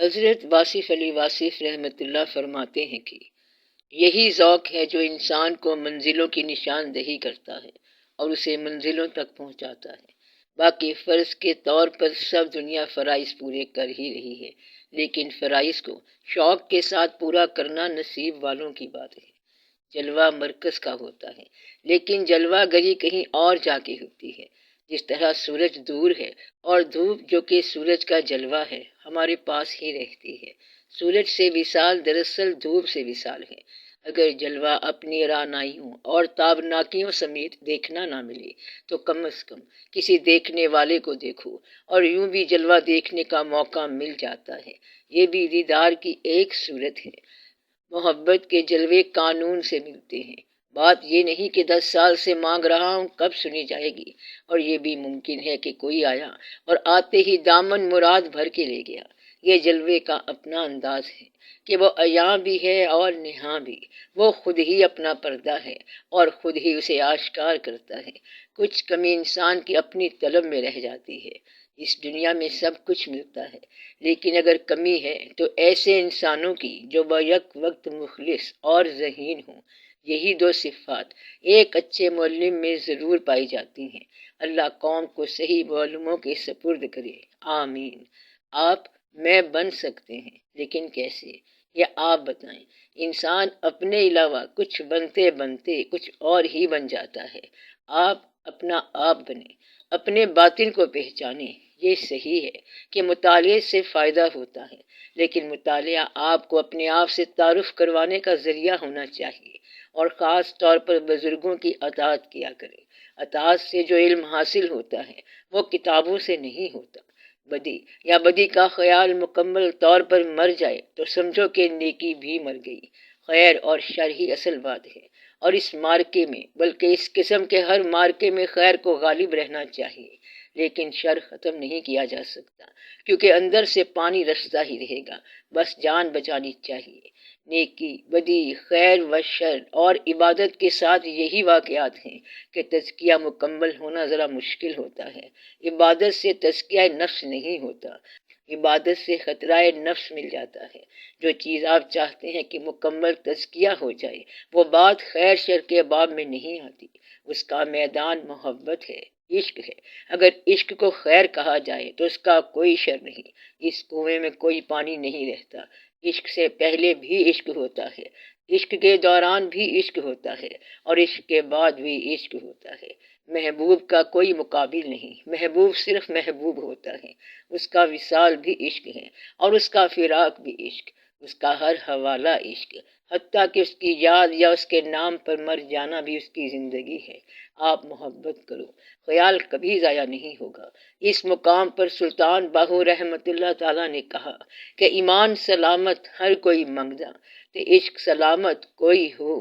حضرت واصف علی واصف رحمۃ اللہ فرماتے ہیں کہ یہی ذوق ہے جو انسان کو منزلوں کی نشاندہی کرتا ہے اور اسے منزلوں تک پہنچاتا ہے۔ باقی فرض کے طور پر سب دنیا فرائض پورے کر ہی رہی ہے، لیکن فرائض کو شوق کے ساتھ پورا کرنا نصیب والوں کی بات ہے۔ جلوہ مرکز کا ہوتا ہے، لیکن جلوہ گری کہیں اور جا کے ہوتی ہے۔ جس طرح سورج دور ہے اور دھوپ جو کہ سورج کا جلوہ ہے ہمارے پاس ہی رہتی ہے، سورج سے وصال دراصل دھوپ سے وصال ہے۔ اگر جلوہ اپنی رعنائیوں اور تابناکیوں سمیت دیکھنا نہ ملے تو کم از کم کسی دیکھنے والے کو دیکھو، اور یوں بھی جلوہ دیکھنے کا موقع مل جاتا ہے۔ یہ بھی دیدار کی ایک صورت ہے۔ محبت کے جلوے قانون سے ملتے ہیں۔ بات یہ نہیں کہ 10 سال سے مانگ رہا ہوں کب سنی جائے گی، اور یہ بھی ممکن ہے کہ کوئی آیا اور آتے ہی دامن مراد بھر کے لے گیا۔ یہ جلوے کا اپنا انداز ہے کہ وہ عیاں بھی ہے اور نہاں بھی۔ وہ خود ہی اپنا پردہ ہے اور خود ہی اسے آشکار کرتا ہے۔ کچھ کمی انسان کی اپنی طلب میں رہ جاتی ہے۔ اس دنیا میں سب کچھ ملتا ہے، لیکن اگر کمی ہے تو ایسے انسانوں کی جو بیک وقت مخلص اور ذہین ہوں۔ یہی دو صفات ایک اچھے معلم میں ضرور پائی جاتی ہیں۔ اللہ قوم کو صحیح معلوموں کے سپرد کرے، آمین۔ آپ میں بن سکتے ہیں، لیکن کیسے؟ یہ آپ بتائیں۔ انسان اپنے علاوہ کچھ بنتے بنتے کچھ اور ہی بن جاتا ہے۔ آپ اپنا آپ بنیں، اپنے باطن کو پہچانیں۔ یہ صحیح ہے کہ مطالعے سے فائدہ ہوتا ہے، لیکن مطالعہ آپ کو اپنے آپ سے تعارف کروانے کا ذریعہ ہونا چاہیے، اور خاص طور پر بزرگوں کی اطاعت کیا کریں۔ اطاعت سے جو علم حاصل ہوتا ہے وہ کتابوں سے نہیں ہوتا۔ بدی یا بدی کا خیال مکمل طور پر مر جائے تو سمجھو کہ نیکی بھی مر گئی۔ خیر اور شر ہی اصل بات ہے، اور اس مارکے میں بلکہ اس قسم کے ہر مارکے میں خیر کو غالب رہنا چاہیے، لیکن شر ختم نہیں کیا جا سکتا، کیونکہ اندر سے پانی رستا ہی رہے گا۔ بس جان بچانی چاہیے۔ نیکی، بدی، خیر و شر اور عبادت کے ساتھ یہی واقعات ہیں کہ تزکیہ مکمل ہونا ذرا مشکل ہوتا ہے۔ عبادت سے تزکیہ نفس نہیں ہوتا، عبادت سے خطرہ نفس مل جاتا ہے۔ جو چیز آپ چاہتے ہیں کہ مکمل تزکیہ ہو جائے، وہ بات خیر شر کے باب میں نہیں آتی۔ اس کا میدان محبت ہے، عشق ہے۔ اگر عشق کو خیر کہا جائے تو اس کا کوئی شر نہیں۔ اس کنویں میں کوئی پانی نہیں رہتا۔ عشق سے پہلے بھی عشق ہوتا ہے، عشق کے دوران بھی عشق ہوتا ہے، اور عشق کے بعد بھی عشق ہوتا ہے۔ محبوب کا کوئی مقابل نہیں، محبوب صرف محبوب ہوتا ہے۔ اس کا وصال بھی عشق ہے، اور اس کا فراق بھی عشق، اس کا ہر حوالہ عشق، حتیٰ کہ اس کی یاد یا اس کے نام پر مر جانا بھی اس کی زندگی ہے۔ آپ محبت کرو، خیال کبھی ضائع نہیں ہوگا۔ اس مقام پر سلطان باہو رحمۃ اللہ تعالیٰ نے کہا کہ ایمان سلامت ہر کوئی منگدا، تے عشق سلامت کوئی ہو۔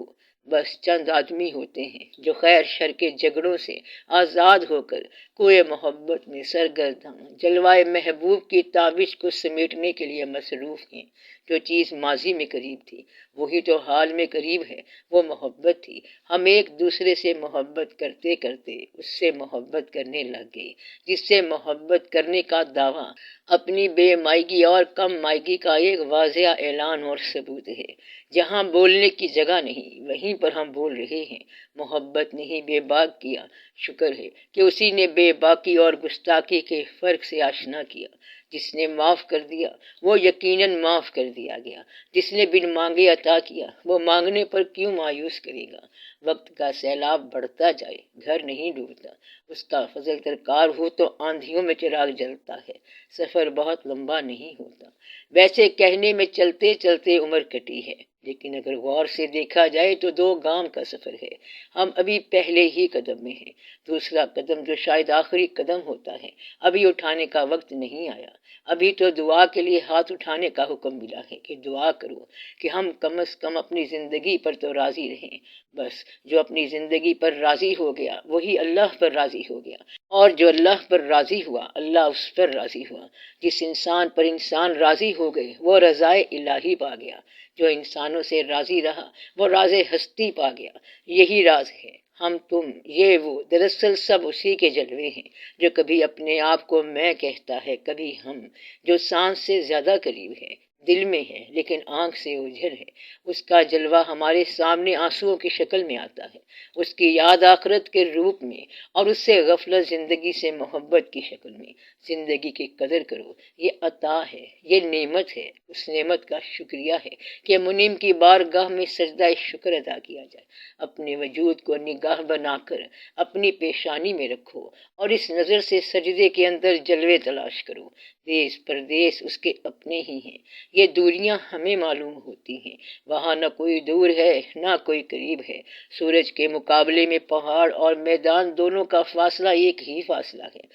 بس چند آدمی ہوتے ہیں جو خیر شر کے جھگڑوں سے آزاد ہو کر کوئے محبت میں سرگرداں جلوائے محبوب کی تابش کو سمیٹنے کے لیے مصروف ہیں۔ جو چیز ماضی میں قریب تھی وہی تو حال میں قریب ہے، وہ محبت تھی۔ ہم ایک دوسرے سے محبت کرتے کرتے اس سے محبت کرنے لگ گئے، جس سے محبت کرنے کا دعویٰ اپنی بے مائگی اور کم مائگی کا ایک واضح اعلان اور ثبوت ہے۔ جہاں بولنے کی جگہ نہیں وہیں پر ہم بول رہے ہیں۔ محبت نے ہی بے باک کیا، شکر ہے کہ اسی نے بے باکی اور گستاخی کے فرق سے آشنا کیا۔ جس نے معاف کر دیا وہ یقیناً معاف کر دیا گیا، جس نے بن مانگے عطا کیا وہ مانگنے پر کیوں مایوس کرے گا۔ وقت کا سیلاب بڑھتا جائے گھر نہیں ڈوبتا، اس کا فضل درکار ہو تو آندھیوں میں چراغ جلتا ہے۔ سفر بہت لمبا نہیں ہوتا، ویسے کہنے میں چلتے چلتے عمر کٹی ہے، لیکن اگر غور سے دیکھا جائے تو 2 گام کا سفر ہے۔ ہم ابھی پہلے ہی قدم میں ہیں۔ دوسرا قدم جو شاید آخری قدم ہوتا ہے ابھی اٹھانے کا وقت نہیں آیا۔ ابھی تو دعا کے لیے ہاتھ اٹھانے کا حکم ملا ہے کہ دعا کرو کہ ہم کم از کم اپنی زندگی پر تو راضی رہیں۔ بس جو اپنی زندگی پر راضی ہو گیا وہی اللہ پر راضی ہو گیا، اور جو اللہ پر راضی ہوا اللہ اس پر راضی ہوا۔ جس انسان پر انسان راضی ہو گئے وہ رضائے الہی پا گیا، جو انسانوں سے راضی رہا وہ راز ہستی پا گیا۔ یہی راز ہے ہم تم یہ وہ دراصل سب اسی کے جلوے ہیں جو کبھی اپنے آپ کو میں کہتا ہے، کبھی ہم، جو سانس سے زیادہ قریب ہے، دل میں ہے لیکن آنکھ سے اوجھل ہے۔ اس کا جلوہ ہمارے سامنے آنسوؤں کی شکل میں آتا ہے، اس کی یاد آخرت کے روپ میں، اور اس سے غفلت زندگی سے محبت کی شکل میں۔ زندگی کی قدر کرو، یہ عطا ہے، یہ نعمت ہے۔ اس نعمت کا شکریہ ہے کہ منعم کی بارگاہ میں سجدہ شکر ادا کیا جائے۔ اپنے وجود کو نگاہ بنا کر اپنی پیشانی میں رکھو اور اس نظر سے سجدے کے اندر جلوے تلاش کرو۔ دیس پردیس اس کے اپنے ہی ہیں، یہ دوریاں ہمیں معلوم ہوتی ہیں، وہاں نہ کوئی دور ہے نہ کوئی قریب ہے۔ سورج کے مقابلے میں پہاڑ اور میدان دونوں کا فاصلہ ایک ہی فاصلہ ہے،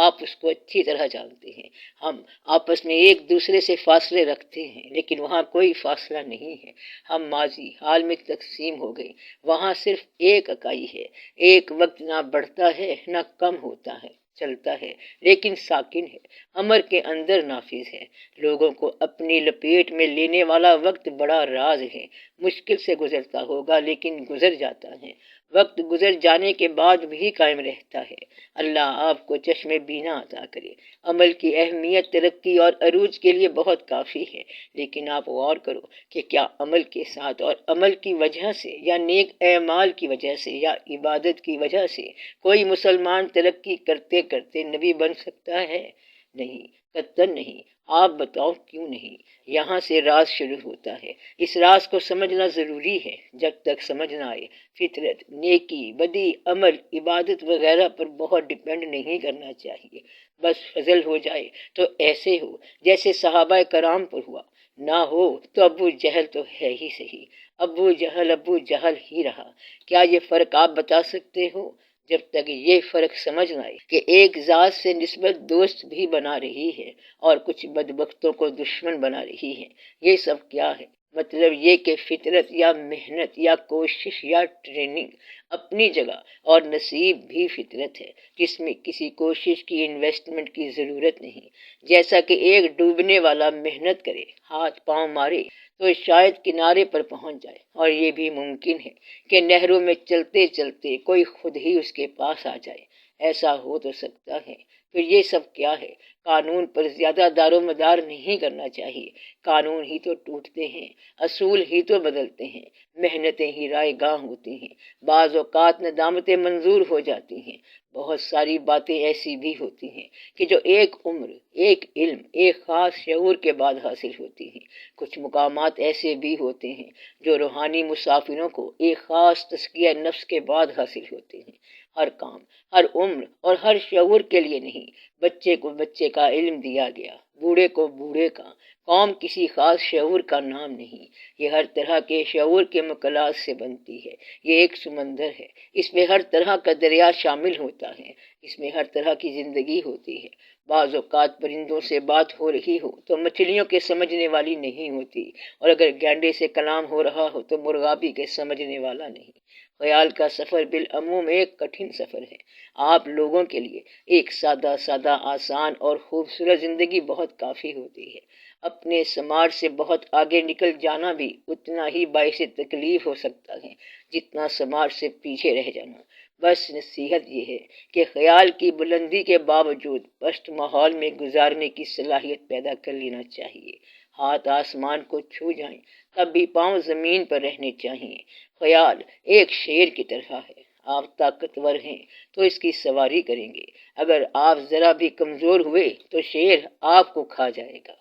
آپ اس کو اچھی طرح جانتے ہیں۔ ہم آپس میں ایک دوسرے سے فاصلے رکھتے ہیں لیکن وہاں کوئی فاصلہ نہیں ہے۔ ہم ماضی حال میں تقسیم ہو گئے، وہاں صرف ایک اکائی ہے۔ ایک وقت نہ بڑھتا ہے نہ کم ہوتا ہے، چلتا ہے لیکن ساکن ہے، امر کے اندر نافذ ہے۔ لوگوں کو اپنی لپیٹ میں لینے والا وقت بڑا راز ہے، مشکل سے گزرتا ہوگا لیکن گزر جاتا ہے، وقت گزر جانے کے بعد بھی قائم رہتا ہے۔ اللہ آپ کو چشم بینا عطا کرے۔ عمل کی اہمیت ترقی اور عروج کے لیے بہت کافی ہے، لیکن آپ غور کرو کہ کیا عمل کے ساتھ اور عمل کی وجہ سے یا نیک اعمال کی وجہ سے یا عبادت کی وجہ سے کوئی مسلمان ترقی کرتے کرتے نبی بن سکتا ہے؟ نہیں، قطعاً نہیں۔ آپ بتاؤ کیوں نہیں؟ یہاں سے راز شروع ہوتا ہے۔ اس راز کو سمجھنا ضروری ہے۔ جب تک سمجھ نہ آئے، فطرت، نیکی، بدی، عمل، عبادت وغیرہ پر بہت ڈیپینڈ نہیں کرنا چاہیے۔ بس فضل ہو جائے تو ایسے ہو جیسے صحابہ کرام پر ہوا، نہ ہو تو ابو جہل تو ہے ہی صحیح، ابو جہل ہی رہا۔ کیا یہ فرق آپ بتا سکتے ہو؟ جب تک یہ فرق سمجھ نہ آئے کہ ایک ذات سے نسبت دوست بھی بنا رہی ہے اور کچھ بدبختوں کو دشمن بنا رہی ہے۔ یہ سب کیا ہے؟ مطلب یہ کہ فطرت یا محنت یا کوشش یا ٹریننگ اپنی جگہ اور نصیب بھی فطرت ہے، جس میں کسی کوشش کی انویسٹمنٹ کی ضرورت نہیں۔ جیسا کہ ایک ڈوبنے والا محنت کرے، ہاتھ پاؤں مارے تو شاید کنارے پر پہنچ جائے، اور یہ بھی ممکن ہے کہ نہروں میں چلتے چلتے کوئی خود ہی اس کے پاس آ جائے۔ ایسا ہو تو سکتا ہے۔ پھر یہ سب کیا ہے؟ قانون پر زیادہ دار و مدار نہیں کرنا چاہیے۔ قانون ہی تو ٹوٹتے ہیں، اصول ہی تو بدلتے ہیں، محنتیں ہی رائے گاں ہوتی ہیں، بعض اوقات ندامتیں منظور ہو جاتی ہیں۔ بہت ساری باتیں ایسی بھی ہوتی ہیں کہ جو ایک عمر، ایک علم، ایک خاص شعور کے بعد حاصل ہوتی ہیں۔ کچھ مقامات ایسے بھی ہوتے ہیں جو روحانی مسافروں کو ایک خاص تزکیہ نفس کے بعد حاصل ہوتے ہیں۔ ہر کام، ہر عمر اور ہر شعور کے لیے نہیں۔ بچے کو بچے کا علم دیا گیا، بوڑھے کو بوڑھے کا۔ قوم کسی خاص شعور کا نام نہیں، یہ ہر طرح کے شعور کے مکالات سے بنتی ہے۔ یہ ایک سمندر ہے، اس میں ہر طرح کا دریا شامل ہوتا ہے، اس میں ہر طرح کی زندگی ہوتی ہے۔ بعض اوقات پرندوں سے بات ہو رہی ہو تو مچھلیوں کے سمجھنے والی نہیں ہوتی، اور اگر گینڈے سے کلام ہو رہا ہو تو مرغابی کے سمجھنے والا نہیں۔ خیال کا سفر بالعموم ایک کٹھن سفر ہے۔ آپ لوگوں کے لیے ایک سادہ آسان اور خوبصورت زندگی بہت کافی ہوتی ہے۔ اپنے سماج سے بہت آگے نکل جانا بھی اتنا ہی باعث تکلیف ہو سکتا ہے جتنا سماج سے پیچھے رہ جانا۔ بس نصیحت یہ ہے کہ خیال کی بلندی کے باوجود پست ماحول میں گزارنے کی صلاحیت پیدا کر لینا چاہیے۔ ہاتھ آسمان کو چھو جائیں تب بھی پاؤں زمین پر رہنے چاہیے۔ خیال ایک شیر کی طرح ہے، آپ طاقتور ہیں تو اس کی سواری کریں گے، اگر آپ ذرا بھی کمزور ہوئے تو شیر آپ کو کھا جائے گا۔